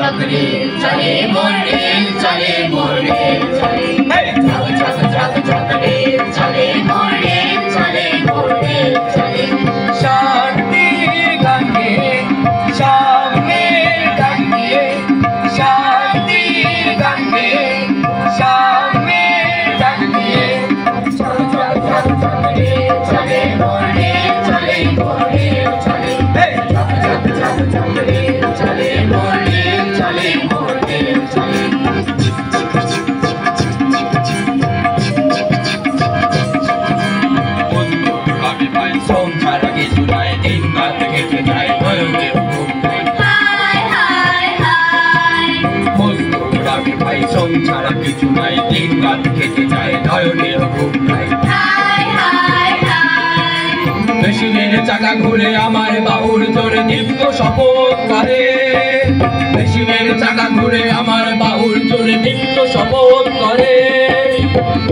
ঝক rail চলে মোর rail চলে মোর rail চলে ঝক ঝক ঝক ঝক রেল চলে মোর রেল চলে মোর রেল চলে শান্তি গাঙ্গে সামনে ডাকিয়ে শান্তি গাঙ্গে সামনে ডাকিয়ে ঝক ঝক ঝক ঝক রেল চলে মোর রেল চলে মোর রেল চলে ঝক ঝক ঝক ঝক রেল চলে মোর রেল চলে মোর রেল চলে আমি ভাই সোম ছাড়া কিছু নাই দিন রাত কেটে যায় নয়নে ঘুম নাই হায় হায় হায় আমি ভাই সোম ছাড়া কিছু নাই দিন রাত কেটে যায় নয়নে ঘুম নাই হায় হায় হায় মেশিনের চাকা ঘুরে আমার বাহুর জোরে দীপ্ত শপথ করে মেশিনের চাকা ঘুরে আমার বাহুর জোরে দীপ্ত শপথ করে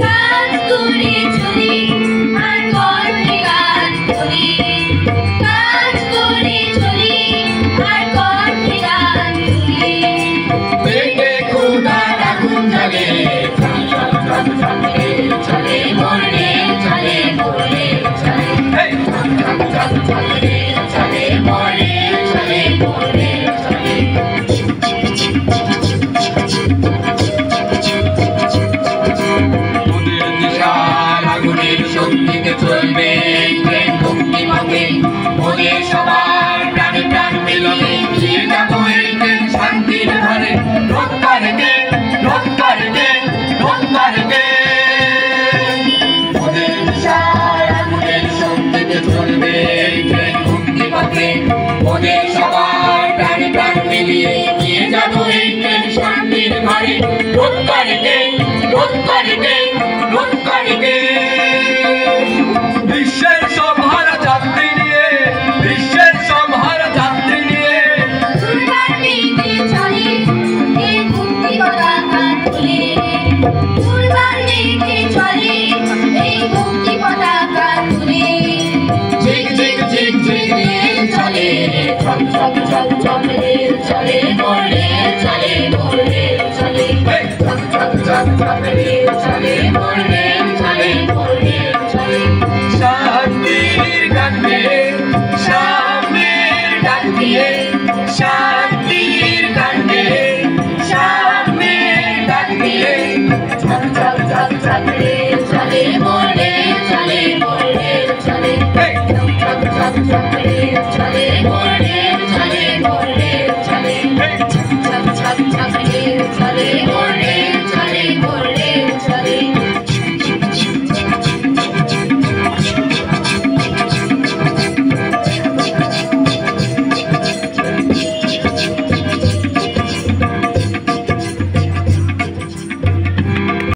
কাজ করে চলি আর করবে গান করি কাজ করে চলি আর করবে গান করি পেটে ক্ষুধার আগুন জাগে ঝক ঝক ঝক রেল চলে মোর রেল চলে মোর রেল চলে ঝক ঝক ঝক ঝক রেল চলে মোর রেল চলে মোর রেল চলে তোদের দিশার আগুনের শক্তিতে চলবে ট্রেন মুক্তি পথে ওদের সবার প্রাণে প্রাণ মিলিয়ে নিয়ে যাবো এই ট্রেন শান্তির ঘরে রোজগার দে রোজগার দে রোজগার দে ওদের দিশার আগুনের শক্তিতে চলবে এই ট্রেন মুক্তি পথে ওদের সবার প্রাণে প্রাণ মিলিয়ে নিয়ে যাবো এই ট্রেন শান্তির ঘরে রোজগার দে রোজগার দে রোজগার দে বিশ্বের সব হারা যাত্রী নিয়ে বিশ্বের সব হারা যাত্রী নিয়ে দুর্বার বেগে চলে এই মুক্তি পতাকা তুলে দুর্বার বেগে চলে এই মুক্তি পতাকা তুলে ঝিক ঝিক ঝিক ঝিক রেল চলে ঝক ঝক ঝক ঝক রেল চলে মোর রেল চলে মোর রেল